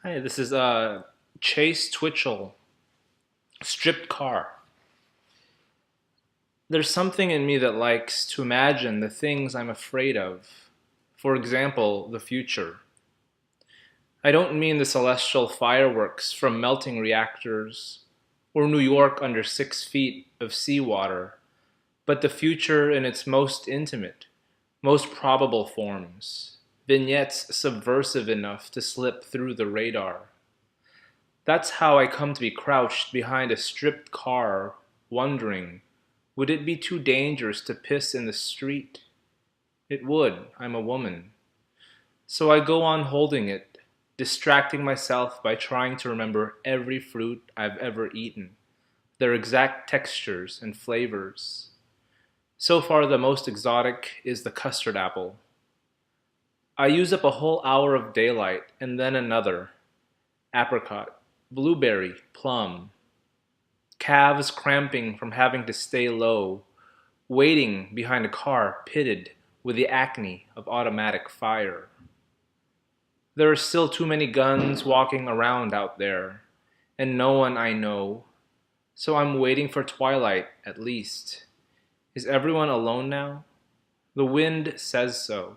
Hi, this is Chase Twichell, stripped car. There's something in me that likes to imagine the things I'm afraid of. For example, the future. I don't mean the celestial fireworks from melting reactors or New York under 6 feet of seawater, but the future in its most intimate, most probable forms. Vignettes subversive enough to slip through the radar. That's how I come to be crouched behind a stripped car, wondering, would it be too dangerous to piss in the street? It would, I'm a woman. So I go on holding it, distracting myself by trying to remember every fruit I've ever eaten, their exact textures and flavors. So far, the most exotic is the custard apple. I use up a whole hour of daylight and then another. Apricot, blueberry, plum. Calves cramping from having to stay low, waiting behind a car pitted with the acne of automatic fire. There are still too many guns walking around out there, and no one I know, so I'm waiting for twilight at least. Is everyone alone now? The wind says so.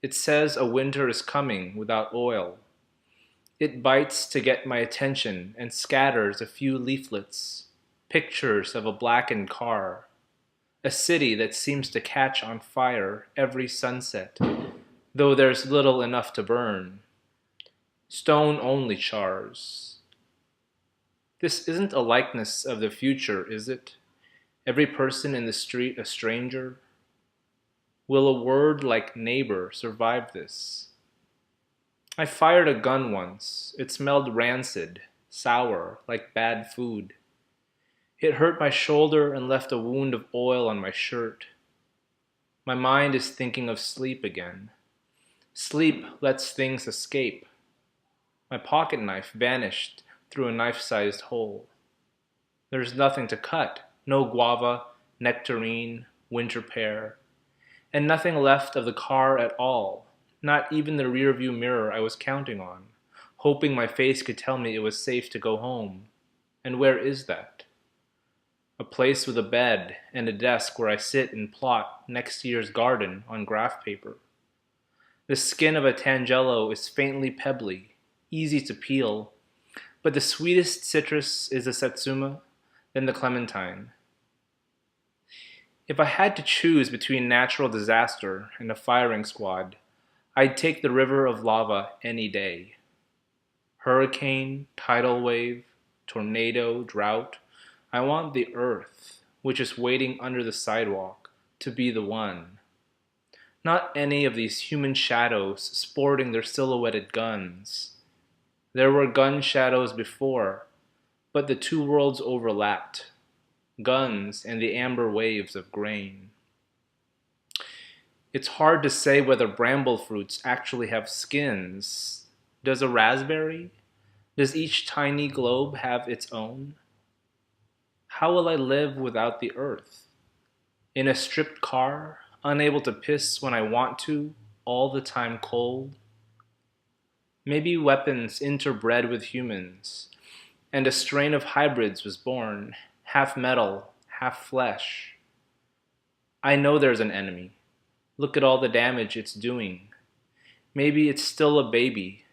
It says a winter is coming without oil. It bites to get my attention and scatters a few leaflets, pictures of a blackened car, a city that seems to catch on fire every sunset, though there's little enough to burn. Stone only chars. This isn't a likeness of the future, is it? Every person in the street a stranger? Will a word like neighbor survive this? I fired a gun once. It smelled rancid, sour, like bad food. It hurt my shoulder and left a wound of oil on my shirt. My mind is thinking of sleep again. Sleep lets things escape. My pocket knife vanished through a knife-sized hole. There's nothing to cut. No guava, nectarine, winter pear, and nothing left of the car at all. Not even the rearview mirror I was counting on, hoping my face could tell me it was safe to go home. And where is that? A place with a bed and a desk where I sit and plot next year's garden on graph paper. The skin of a tangelo is faintly pebbly, easy to peel, but the sweetest citrus is the satsuma, then the clementine. If I had to choose between natural disaster and a firing squad, I'd take the river of lava any day. Hurricane, tidal wave, tornado, drought. I want the earth, which is waiting under the sidewalk, to be the one. Not any of these human shadows sporting their silhouetted guns. There were gun shadows before, but the two worlds overlapped. Guns and the amber waves of grain. It's hard to say whether bramble fruits actually have skins. Does a raspberry? Does each tiny globe have its own? How will I live without the earth? In a stripped car, unable to piss when I want to, all the time cold? Maybe weapons interbred with humans, and a strain of hybrids was born, half metal, half flesh. I know there's an enemy. Look at all the damage it's doing. Maybe it's still a baby,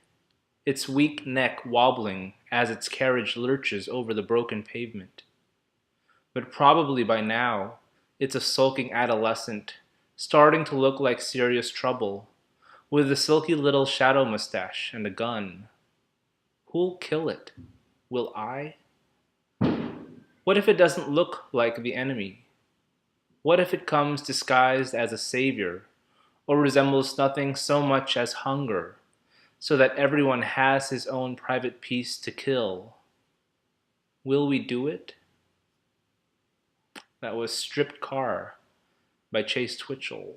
its weak neck wobbling as its carriage lurches over the broken pavement. But probably by now, it's a sulking adolescent, starting to look like serious trouble, with a silky little shadow mustache and a gun. Who'll kill it? Will I? What if it doesn't look like the enemy? What if it comes disguised as a savior, or resembles nothing so much as hunger, so that everyone has his own private piece to kill? Will we do it? That was Stripped Car by Chase Twichell.